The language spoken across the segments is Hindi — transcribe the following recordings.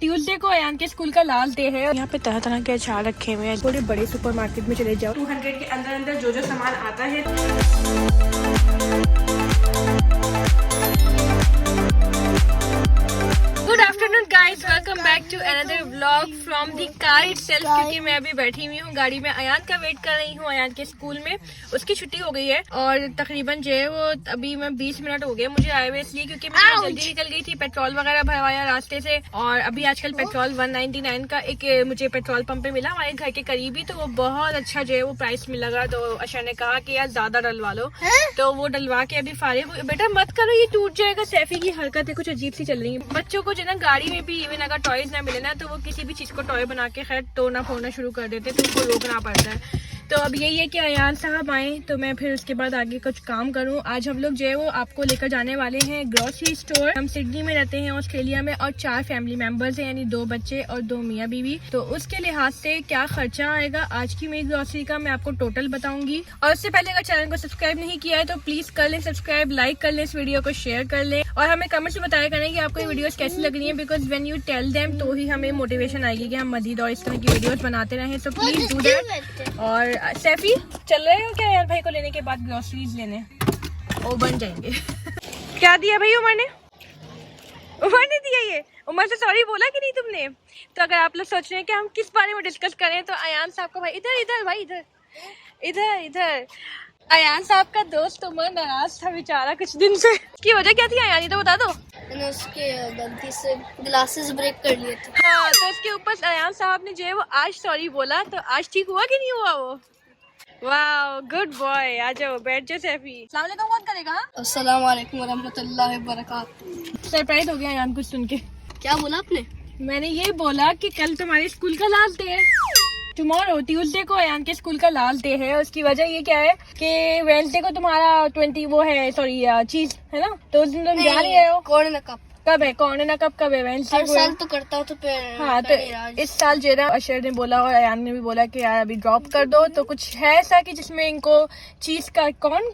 ट्यूसडे को अयान के स्कूल का लास्ट डे है। यहाँ पे तरह तरह के अचार रखे हुए हैं। थोड़े बड़े सुपरमार्केट में चले जाओ, 200 के अंदर अंदर जो जो सामान आता है। Good afternoon guys, welcome back to another vlog from the car itself. क्योंकि मैं अभी बैठी हुई हूँ गाड़ी में, अयान का वेट कर रही हूँ। अयान के स्कूल में उसकी छुट्टी हो गई है और तकरीबन जो है वो अभी मैं 20 मिनट हो गए मुझे आए हुए, इसलिए क्योंकि मैं जल्दी निकल गई थी। पेट्रोल वगैरह भरवाया रास्ते से। और अभी आजकल पेट्रोल 199 का एक मुझे पेट्रोल पंप पे मिला हमारे घर के करीब ही, तो वो बहुत अच्छा जो है वो प्राइस में लगा। तो अशा ने कहा कि यार ज्यादा डलवा लो, तो वो डलवा के अभी फारिग हुई। बेटा मत करो, ये टूट जाएगा। सैफी की हरकतें कुछ अजीब सी चल रही है। बच्चों को जो ना गाड़ी में भी इवन अगर टॉयज ना मिले ना, तो वो किसी भी चीज को टॉय बना के खैर तोड़ना फोड़ना शुरू कर देते, तो उनको रोकना पड़ता है। तो अब यही है कि अयान साहब आए तो मैं फिर उसके बाद आगे कुछ काम करूं। आज हम लोग जो है वो आपको लेकर जाने वाले हैं ग्रोसरी स्टोर। हम सिडनी में रहते हैं ऑस्ट्रेलिया में, और 4 फैमिली मेंबर्स हैं, यानी 2 बच्चे और 2 मियाँ बीवी। तो उसके लिहाज से क्या खर्चा आएगा आज की मेरी ग्रोसरी का, मैं आपको टोटल बताऊंगी। और उससे पहले अगर चैनल को सब्सक्राइब नहीं किया है तो प्लीज कर लें सब्सक्राइब, लाइक कर लें, इस वीडियो को शेयर कर लें और हमें कमेंट्स में बताया करें कि आपको ये वीडियोस कैसी लग रही है। Because when you tell them तो ही हमें मोटिवेशन आएगी कि हम मजीद और इस तरह की वीडियोस बनाते रहें। तो प्लीज डू दैट। और सैफी चल रहे हो क्या यार भाई को लेने के बाद ग्रोसरीज लेने? ओ बन जाएंगे। क्या दिया भाई उमर ने? उमर ने दिया ये? उमर से सॉरी बोला कि नहीं तुमने? तो अगर आप लोग सोच रहे हैं कि हम किस बारे में डिस्कस करें, तो अयान साहब को भाई इधर इधर भाई इधर इधर इधर अयान साहब का दोस्त उमर नाराज था बेचारा कुछ दिन से। की वजह क्या थी अयान, ये तो बता दो। मैंने उसके गलती से ग्लासेस ब्रेक कर लिए थे। हाँ, तो उसके ऊपर अयान साहब ने जो है वो आज सॉरी बोला। तो आज ठीक हुआ कि नहीं हुआ वो? Wow good boy. आ जाओ बैठ जाओ सैफी। अस्सलाम वालेकुम कौन करेगा? अस्सलाम वालेकुम वरहमतुल्लाहि वबरकातुहू। सरप्राइज हो गया अयान कुछ सुन के। क्या बोला आपने? मैंने ये बोला कि कल तुम्हारे स्कूल का लास्ट डे है। टुमारो ट्यूसडे को अयान के स्कूल का लास्ट डे है। उसकी वजह ये क्या है कि वेडनेसडे को तुम्हारा 20 वो है सॉरी चीज है ना, तो उस दिन तुम जा रही हो। कौन कप कब है कॉर्नर कब कब है? वेडनेसडे को साल तो करता हूँ तो फिर हाँ, तो इस साल जो है अशर ने बोला और अयान ने भी बोला कि यार अभी ड्रॉप कर दो। तो कुछ है ऐसा कि जिसमें इनको चीज का कॉर्न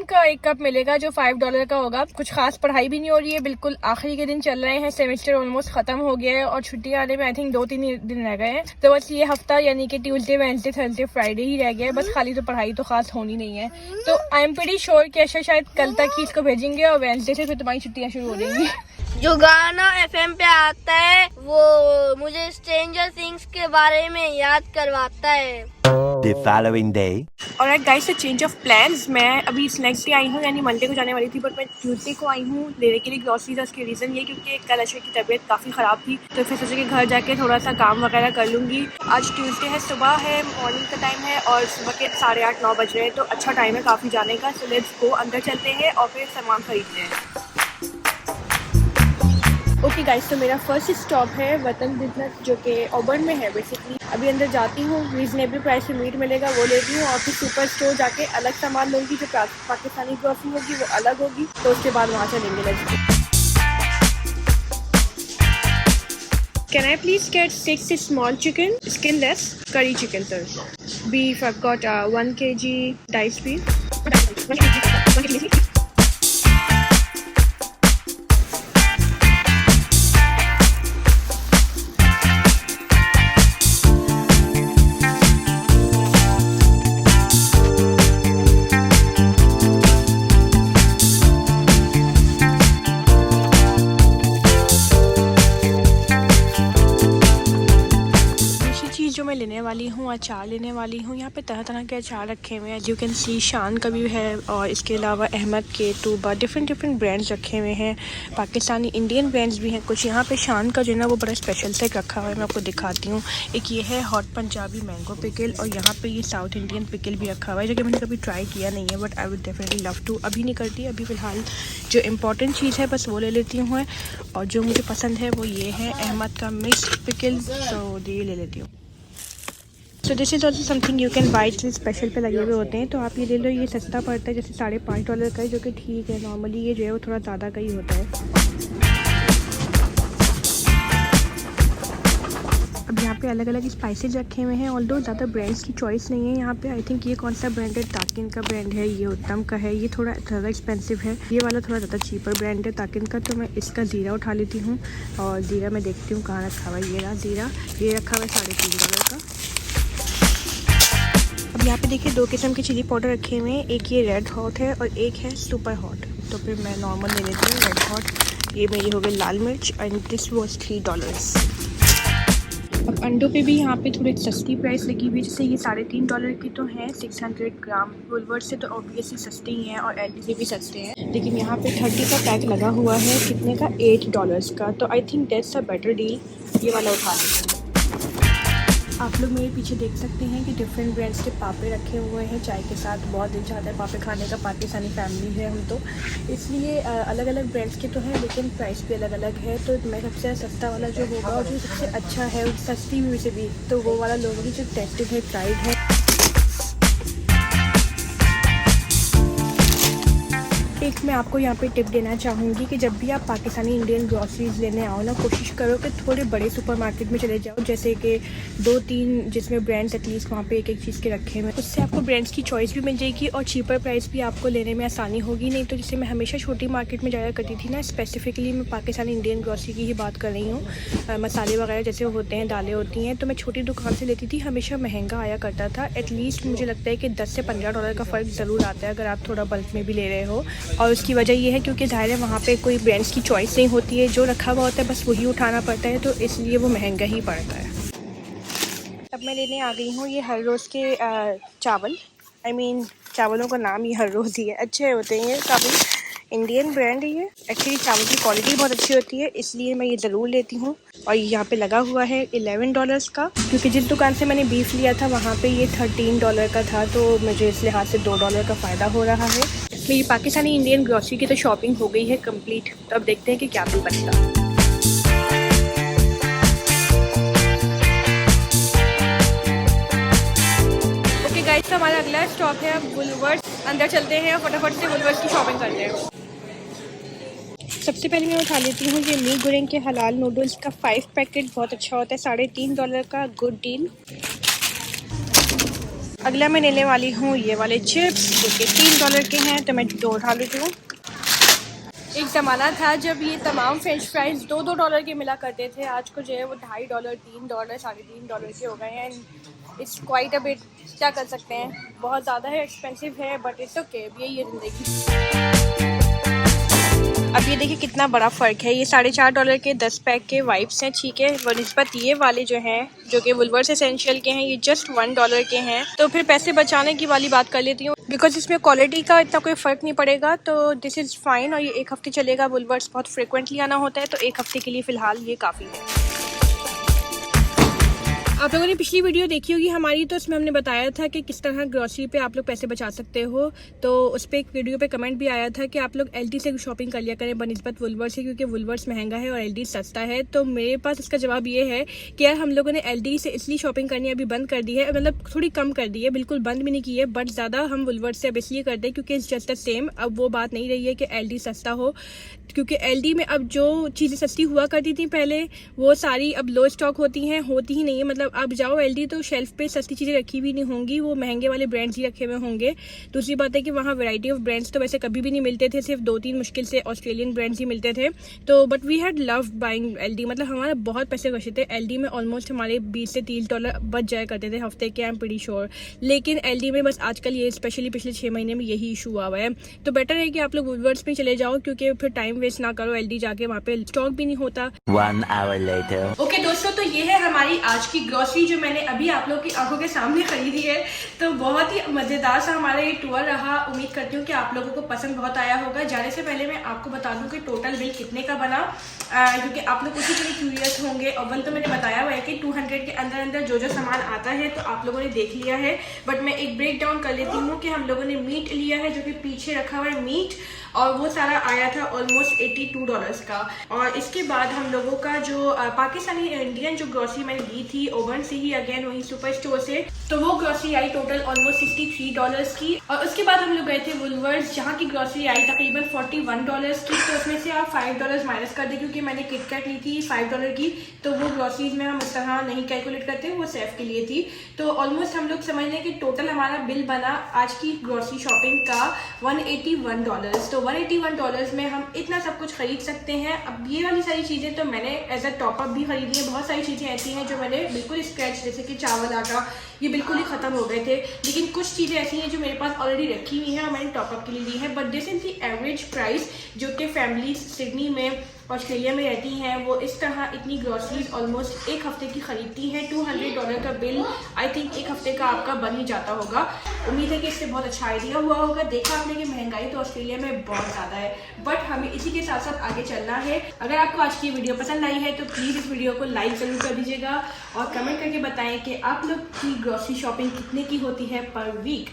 का 1 कप मिलेगा जो $5 का होगा। कुछ खास पढ़ाई भी नहीं हो रही है, बिल्कुल आखिरी के दिन चल रहे हैं, सेमेस्टर ऑलमोस्ट खत्म हो गया है और छुट्टी आने में आई थिंक 2-3 दिन रह गए हैं। तो बस ये हफ्ता यानी कि ट्यूसडे वेडनेसडे थर्सडे फ्राइडे ही रह गया है बस। खाली तो पढ़ाई तो खास होनी नहीं है। तो आई एम प्रीटी श्योर कि अशर शायद कल तक ही इसको भेजेंगे और वेडनेसडे से फिर तुम्हारी छुट्टियां शुरू हो जाएंगी। जो गाना FM पे आता है वो मुझे स्ट्रेंजर थिंग्स के बारे में याद करवाता है। The following day. और गाइस से चेंज ऑफ प्लान्स, मैं अभी इस नेक्स्ट डे आई हूँ यानी मंडे को जाने वाली थी, बट मैं ट्यूसडे को आई हूँ लेने के लिए ग्रोसरीज। उसके रीज़न ये क्योंकि कल अशर की तबीयत काफ़ी ख़राब थी, तो फिर सोचे कि घर जाके थोड़ा सा काम वगैरह कर लूँगी। आज ट्यूसडे है, सुबह है, मॉर्निंग का टाइम है और सुबह के 8:30-9 बज रहे हैं, तो अच्छा टाइम है काफ़ी जाने का। सो लेट्स गो, अंदर चलते हैं और फिर सामान खरीदते हैं। ओके गाइस, तो मेरा फर्स्ट स्टॉप है वतन बिजनेस जो कि ऑबर्न में है बेसिकली। अभी अंदर जाती हूँ, रीजनेबल प्राइस में मीट मिलेगा वो लेती हूँ और फिर सुपर स्टोर जाके अलग सामान लूँगी। जो पाकिस्तानी ग्रोसरी होगी वो अलग होगी, तो उसके बाद वहाँ चलेंगे। Let's go. Can I please get 6 small chicken, skinless, curry chicken sir. Beef, I've got 1 kg diced beef. 1 kg. मैं लेने वाली हूँ अचार लेने वाली हूँ। यहाँ पे तरह तरह के अचार रखे हुए हैं। यू कैन सी शान का भी है और इसके अलावा अहमद के टूबा डिफरेंट ब्रांड्स रखे हुए हैं। पाकिस्तानी इंडियन ब्रांड्स भी हैं कुछ। यहाँ पे शान का जो है ना वो बड़ा स्पेशल से रखा हुआ है, मैं आपको दिखाती हूँ। एक ये है हॉट पंजाबी मैंगो पिकल और यहाँ पे ये साउथ इंडियन पिकल भी रखा हुआ है जो कि मैंने कभी ट्राई किया नहीं है, but I would definitely love to. अभी नहीं करती, अभी फ़िलहाल जो इम्पोर्टेंट चीज़ है बस वो ले लेती हूँ। और जो मुझे पसंद है वो ये है अहमद का मिक्स पिकल, तो ये ले लेती हूँ। So this is also something you can buy, जिसमें स्पेशल पे लगे हुए होते हैं, तो आप ये ले लो। ये सस्ता पड़ता है, जैसे $5.5 का है, जो कि ठीक है। नॉर्मली ये जो है वो थोड़ा ज़्यादा का ही होता है। अब यहाँ पे अलग अलग स्पाइसेस रखे हुए हैं। ऑल्दो ज़्यादा ब्रांड्स की चॉइस नहीं है यहाँ पे। आई थिंक ये कौन सा ब्रांड है, ताकिन का ब्रांड है, ये उत्तम का है। ये थोड़ा ज़्यादा एक्सपेंसिव है, ये वाला थोड़ा ज़्यादा चीपर ब्रांड है ताकिन का। तो मैं इसका ज़ीरा उठा लेती हूँ और ज़ीरा मैं देखती हूँ कहाँ रखा हुआ है। ये रहा ज़ीरा, ये रखा हुआ है $3.5 का। अब यहाँ पे देखिए 2 किस्म के चिली पाउडर रखे हुए हैं, एक ये रेड हॉट है और एक है सुपर हॉट। तो फिर मैं नॉर्मल ले लेती हूँ रेड हॉट। ये मेरी हो गई लाल मिर्च एंड दिस वाज $3। अब अंडों पे भी यहाँ पे थोड़ी सस्ती प्राइस लगी हुई है। जैसे ये $3.5 की तो है 600 ग्राम। वुलवर्थ से तो ऑब्वियसली सस्ते ही हैं और एलडी से भी सस्ते हैं, लेकिन यहाँ पे 30 का पैक लगा हुआ है। कितने का? $8 का। तो I think that's a better deal, ये वाला उठा लेते हैं। आप लोग मेरे पीछे देख सकते हैं कि डिफरेंट ब्रांड्स के पापे रखे हुए हैं चाय के साथ। बहुत दिन चाहता है पापे खाने का, पाकिस्तानी फैमिली है हम तो, इसलिए अलग अलग ब्रांड्स के तो हैं लेकिन प्राइस भी अलग अलग है। तो मैं सबसे सस्ता वाला जो होगा और जो सबसे अच्छा है, सस्ती भी से भी, तो वो वाला लोगों जो टेस्टेड है, ट्राइड है। एक मैं आपको यहाँ पे टिप देना चाहूँगी कि जब भी आप पाकिस्तानी इंडियन ग्रॉसरीज लेने आओ ना, कोशिश करो कि थोड़े बड़े सुपरमार्केट में चले जाओ, जैसे कि 2-3 जिसमें ब्रांड्स एटलीस्ट वहाँ पे एक चीज़ के रखे हुए हैं। उससे आपको ब्रांड्स की चॉइस भी मिल जाएगी और चीपर प्राइस भी आपको लेने में आसानी होगी। नहीं तो जैसे मैं हमेशा छोटी मार्केट में जाया करती थी ना, स्पेसिफिकली मैं पाकिस्तानी इंडियन ग्रॉसरी की ही बात कर रही हूँ। मसाले वगैरह जैसे होते हैं, दालें होती हैं, तो मैं छोटी दुकान से लेती थी, हमेशा महंगा आया करता था। एटलीस्ट मुझे लगता है कि $10 से $15 का फ़र्क ज़रूर आता है अगर आप थोड़ा बल्क में भी ले रहे हो। और उसकी वजह ये है क्योंकि ज़ाहिर है वहाँ पे कोई ब्रांड्स की चॉइस नहीं होती है, जो रखा हुआ होता है बस वही उठाना पड़ता है, तो इसलिए वो महंगा ही पड़ता है। अब मैं लेने आ गई हूँ ये हर रोज़ के चावल। चावलों का नाम ही हर रोज़ ही है, अच्छे होते हैं ये, काफ़ी इंडियन ब्रांड है ये। एक्चुअली चावल की क्वालिटी बहुत अच्छी होती है, इसलिए मैं ये ज़रूर लेती हूँ। और यहाँ पे लगा हुआ है $11 का, क्योंकि जिस दुकान से मैंने बीफ लिया था वहाँ पे ये $13 का था, तो मुझे इस लिहाज से $2 का फ़ायदा हो रहा है। मेरी पाकिस्तानी इंडियन ग्रॉसरी की तो शॉपिंग हो गई है कंप्लीट। तो अब देखते हैं कि क्या भी बनता है। ओके गाइस, तो हमारा अगला स्टॉप है अब वुलवर्थ। अंदर चलते हैं और फटाफट से वुलवर्थ की शॉपिंग करते हैं। सबसे पहले मैं उठा लेती हूँ ये मी गोरेंग के हलाल नूडल्स का 5 पैकेट, बहुत अच्छा होता है, $3.5 का, गुड डील। अगला मैं लेने वाली हूँ ये वाले चिप्स जो कि $3 के हैं, तो मैं 2 उठा लेती हूँ। एक ज़माना था जब ये तमाम फ्रेंच फ्राइज़ $2 के मिला करते थे, आज को जो है वो $2.5, $3, $3.5 के हो गए हैं। इट्स क्वाइट अ बिट, क्या कर सकते हैं, बहुत ज़्यादा है, एक्सपेंसिव है, बट इट्स ओके, यही है ज़िंदगी। अब ये देखिए कितना बड़ा फ़र्क है, ये $4.5 के 10 पैक के वाइप्स हैं, ठीक है, बनिस्बत ये वाले जो हैं जो कि वुलवर्थ एसेंशियल के हैं, ये जस्ट $1 के हैं। तो फिर पैसे बचाने की वाली बात कर लेती हूँ, बिकॉज इसमें क्वालिटी का इतना कोई फ़र्क नहीं पड़ेगा, तो दिस इज़ फ़ाइन। और ये 1 हफ़्ते चलेगा, वुलवर्थ बहुत फ्रिक्वेंटली आना होता है, तो 1 हफ़्ते के लिए फ़िलहाल ये काफ़ी है। आप लोगों ने पिछली वीडियो देखी होगी हमारी, तो उसमें हमने बताया था कि किस तरह ग्रॉसरी पे आप लोग पैसे बचा सकते हो। तो उस पर एक वीडियो पे कमेंट भी आया था कि आप लोग एलडी से शॉपिंग कर लिया करें बनिस्बत वुलवर्थ से, क्योंकि वुलवर्थ महंगा है और एलडी सस्ता है। तो मेरे पास इसका जवाब ये है कि यार हम लोगों ने एलडी से इसलिए शॉपिंग करनी अभी बंद कर दी है, मतलब थोड़ी कम कर दी है, बिल्कुल बंद भी नहीं की है, बट ज़्यादा हम वुलवर्थ से अब इसलिए करते हैं क्योंकि इट्स जस्ट द सेम। अब वो बात नहीं रही है कि एलडी सस्ता हो, क्योंकि एलडी में अब जो चीज़ें सस्ती हुआ करती थी पहले, वो सारी अब लो स्टॉक होती हैं, होती ही नहीं है। मतलब अब जाओ एलडी तो शेल्फ पे सस्ती चीज़ें रखी हुई नहीं होंगी, वो महंगे वाले ब्रांड्स ही रखे हुए होंगे। दूसरी बात है कि वहाँ वैरायटी ऑफ ब्रांड्स तो वैसे कभी भी नहीं मिलते थे, सिर्फ 2-3 मुश्किल से ऑस्ट्रेलियन ब्रांड्स ही मिलते थे। तो but we had love buying LD, मतलब हमारे बहुत पैसे बचे थे एलडी में, ऑलमोस्ट हमारे $20 से $30 बच जाया करते थे हफ्ते के, आई एम प्रीटी श्योर। लेकिन एलडी में बस आजकल ये स्पेशली पिछले 6 महीने में यही इशू हुआ है। तो बेटर है कि आप लोग वुलवर्थ में चले जाओ, क्योंकि फिर टाइम वेस्ट ना करो, एलडी जाके वहाँ पे स्टॉक भी नहीं होता। 1 hour later. ओके दोस्तों, तो ये है हमारी आज की ग्रॉसरी जो मैंने अभी आप लोग की आंखों के सामने खरीदी है। तो बहुत ही मज़ेदार सा हमारा ये टूर रहा, उम्मीद करती हूँ कि आप लोगों को पसंद बहुत आया होगा। जाने से पहले मैं आपको बता दूँ कि टोटल बिल कितने का बना, क्योंकि आप लोग उसी के लिए क्यूरियस होंगे। अव्वल तो मैंने बताया हुआ है कि 200 के अंदर अंदर जो जो सामान आता है तो आप लोगों ने देख लिया है, बट मैं एक ब्रेक डाउन कर लेती हूँ कि हम लोगों ने मीट लिया है जो कि पीछे रखा हुआ है मीट, और वो सारा आया था ऑलमोस्ट $82 का। और इसके बाद हम लोगों का जो पाकिस्तानी इंडियन जो ग्रॉसरी मैंने ली थी मेलबर्न से ही, अगेन वही सुपर स्टोर से। तो वो ग्रोसरी आई टोटल ऑलमोस्ट $63 की। और उसके बाद हम लोग गए थे वुलवर्ड्स, जहाँ की ग्रोसरी आई तकरीबन $41 की। तो उसमें से आप $5 माइनस कर दें, क्योंकि मैंने किटकैट ली थी $5 की, तो वो ग्रोसरीज में हम इस तरह नहीं कैलकुलेट करते, वो सेफ के लिए थी। तो ऑलमोस्ट हम लोग समझ लें कि टोटल हमारा बिल बना आज की ग्रोसरी शॉपिंग का $181। तो $181 में हम इतना सब कुछ खरीद सकते हैं। अब ये वाली सारी चीज़ें तो मैंने एज अ टॉपअप भी खरीदी है। बहुत सारी चीज़ें ऐसी हैं जो मैंने बिल्कुल स्क्रैच, जैसे कि चावल, आटा, ये बिल्कुल ही ख़त्म हो गए थे। लेकिन कुछ चीज़ें ऐसी हैं जो मेरे पास ऑलरेडी रखी हुई हैं और मैंने टॉपअप के लिए ली है। But this is the average price जो कि फैमिली सिडनी में, ऑस्ट्रेलिया में रहती हैं, वो इस तरह इतनी ग्रोसरीज ऑलमोस्ट एक हफ्ते की खरीदती हैं। $200 का बिल आई थिंक एक हफ्ते का आपका बन ही जाता होगा। उम्मीद है कि इससे बहुत अच्छा आइडिया हुआ होगा। देखा आपने कि महंगाई तो ऑस्ट्रेलिया में बहुत ज़्यादा है, बट हमें इसी के साथ साथ आगे चलना है। अगर आपको आज की वीडियो पसंद आई है तो प्लीज़ इस वीडियो को लाइक ज़रूर कर दीजिएगा और कमेंट करके बताएं कि आप लोग की ग्रोसरी शॉपिंग कितने की होती है पर वीक।